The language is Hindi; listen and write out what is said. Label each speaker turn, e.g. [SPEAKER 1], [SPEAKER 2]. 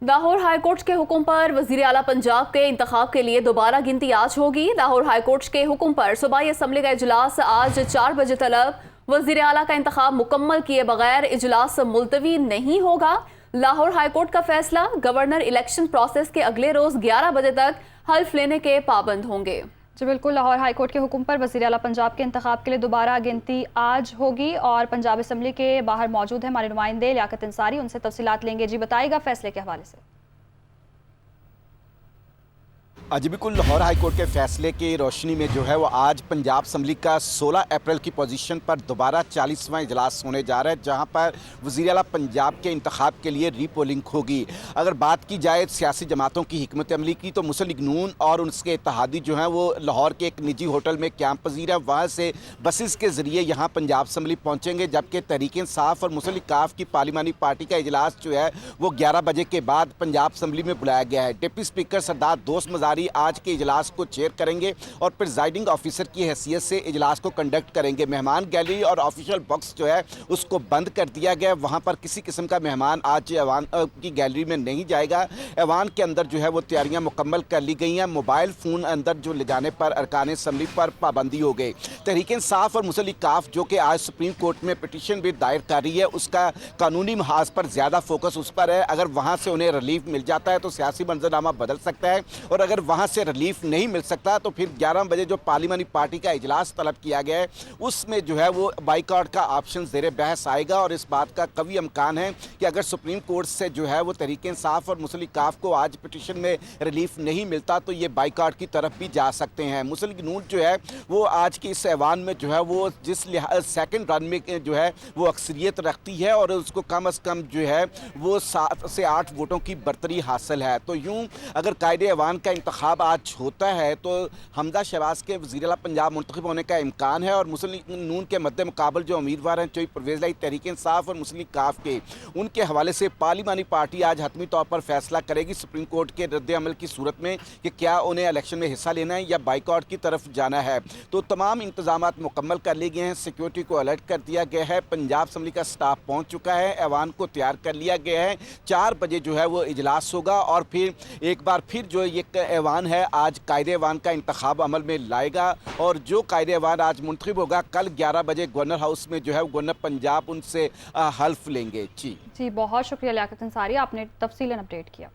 [SPEAKER 1] लाहौर हाईकोर्ट के हुक्म पर वजीर आला पंजाब के इंतखाब के लिए दोबारा गिनती आज होगी। लाहौर हाईकोर्ट के हुक्म पर सूबाई असम्बली का इजलास आज 4 बजे तलब वजीर आला का इंतखाब मुकम्मल किए बगैर इजलास मुलतवी नहीं होगा। लाहौर हाईकोर्ट का फैसला, गवर्नर इलेक्शन प्रोसेस के अगले रोज 11 बजे तक हल्फ लेने के पाबंद होंगे।
[SPEAKER 2] जी बिल्कुल, लाहौर हाईकोर्ट के हुक्म पर वज़ीर आला पंजाब के इंतखाब के लिए दोबारा गिनती आज होगी और पंजाब असम्बली के बाहर मौजूद है हमारे नुमाइंदे लियाकत अंसारी, उनसे तफसीलात लेंगे। जी बताइएगा फैसले के हवाले से।
[SPEAKER 3] जी बिल्कुल, लाहौर हाईकोर्ट के फैसले की रोशनी में जो है वो आज पंजाब असम्बली का 16 अप्रैल की पोजीशन पर दोबारा 40वां इजलास होने जा रहा है, जहां पर वज़ीर आला पंजाब के इंतखाब के लिए रीपोलिंग होगी। अगर बात की जाए सियासी जमातों की हिकमत अमली की, तो मुस्लिम लीग नून और उसके इत्तेहादी जो हैं वो लाहौर के एक निजी होटल में कैंप पजीर है, वहाँ से बसेस के ज़रिए यहाँ पंजाब असम्बली पहुँचेंगे, जबकि तहरीक इंसाफ और मुस्लिम लीग काफ की पार्लिमानी पार्टी का इजलास जो है वो 11 बजे के बाद पंजाब असम्बली में बुलाया गया है। डिप्टी स्पीकर सरदार दोस्त मज़ारी आज के इजलास को चेयर करेंगे और प्रिजाइडिंग ऑफिसर की हैसियत से इजलास को कंडक्ट करेंगे। मेहमान गैलरी और ऑफिशियल बॉक्स जो है उसको बंद कर दिया गया, वहाँ पर किसी किस्म का मेहमान आज ऐवान की गैलरी में नहीं जाएगा। ऐवान के अंदर जो है वो तैयारियां मुकम्मल कर ली गई हैं। मोबाइल फ़ोन अंदर जो ले जाने पर अरकान असम्बली पर पाबंदी हो गई। तहरीक इंसाफ और मुस्लिम लीग काफ जो कि आज सुप्रीम कोर्ट में पिटीशन भी दायर कर रही है, उसका कानूनी महाज पर ज़्यादा फोकस उस पर है। अगर वहाँ से उन्हें रिलीफ मिल जाता है तो सियासी मंजरनामा बदल सकता है, और अगर वहाँ से रिलीफ नहीं मिल सकता तो फिर 11 बजे जो पार्लिमानी पार्टी का इजलास तलब किया गया है उसमें जो है वो बाइकआउट का ऑप्शन ज़ेरे बहस आएगा। और इस बात का कवी इम्कान है कि अगर सुप्रीम कोर्ट से जो है वो तहरीक इंसाफ और मुस्लिम लीग काफ को आज पिटीशन में रिलीफ नहीं मिलता तो ये बाइकआउट की तरफ भी जा सकते हैं। मुस्लिम लीग नून जो है वो आज की इस ऐवान में जो है वो जिस सेकेंड रन में जो है वो अक्सरियत रखती है और उसको कम अज़ कम जो है वो 7 से 8 वोटों की बरतरी हासिल है। तो यूँ अगर कायदे ऐवान का इंतखाब आज होता है तो हमजा शहबाज के वज़ीर आला पंजाब मुंतखब होने का इम्कान है, और मुस्लिम लीग नून के मद्दे मुकाबल जो उम्मीदवार हैं चौधरी परवेज़ लाई तहरीक इंसाफ और मुस्लिम लीग काफ के, उनके हवाले से पार्लिमानी पार्टी आज हतमी तौर पर फैसला करेगी सुप्रीम कोर्ट के रद्द अमल की सूरत में कि क्या उन्हें इलेक्शन में हिस्सा लेना है या बाइकआउट की तरफ जाना है। तो तमाम इंतजाम मुकम्मल कर लिए गए हैं, सिक्योरिटी को अलर्ट कर दिया गया है, पंजाब असम्बली का स्टाफ पहुँच चुका है, ऐवान को तैयार कर लिया गया है। 4 बजे जो है वो इजलास होगा और फिर एक बार फिर जो ये ऐवान है आज कायदे ऐवान का इंतखाब अमल में लाएगा, और जो कायदे ऐवान आज मुंतखब होगा कल 11 बजे गवर्नर हाउस में जो है गवर्नर पंजाब उनसे हल्फ लेंगे। जी
[SPEAKER 2] बहुत शुक्रिया लियाकत अंसारी, आपने तफसीलन अपडेट किया।